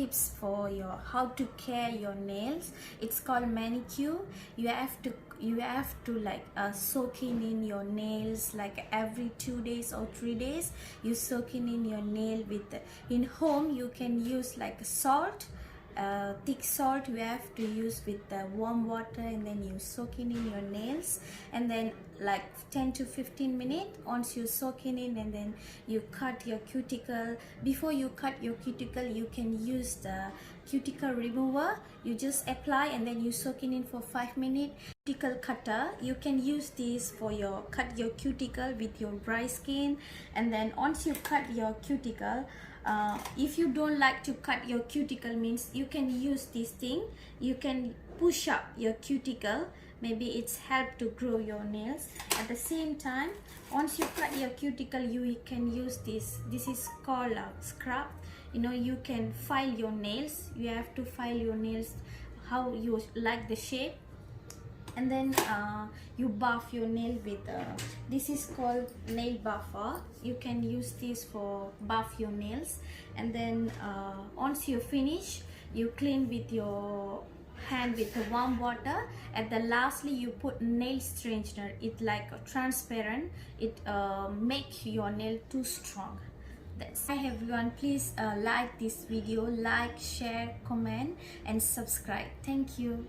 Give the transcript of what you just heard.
tips for your how to care your nails. It's called Manicure. You have to like soaking in your nails like every 2 days or 3 days. You soaking in your nail with in home you can use like salt, thick salt. You have to use with warm water, and then you soaking in your nails, and then like 10 to 15 minutes. Once you soaking in, and then you cut your cuticle. Before you cut your cuticle, you can use the cuticle remover. You just apply, and then you soaking in for 5 minutes. Cuticle cutter, you can use this for your cut your cuticle with your dry skin. And then once you cut your cuticle, if you don't like to cut your cuticle, means you can use this thing. You can push up your cuticle. Maybe it's help to grow your nails. At the same time, once you cut your cuticle, you can use this. This is called a scrub. You know, you can file your nails. You have to file your nails how you like the shape. And then you buff your nail with this is called nail buffer. You can use this for buff your nails. And then once you finish, you clean with your hand with the warm water. At the lastly, you put nail straightener. It like transparent. It make your nail too strong. That's hi everyone. Please like this video, like, share, comment, and subscribe. Thank you.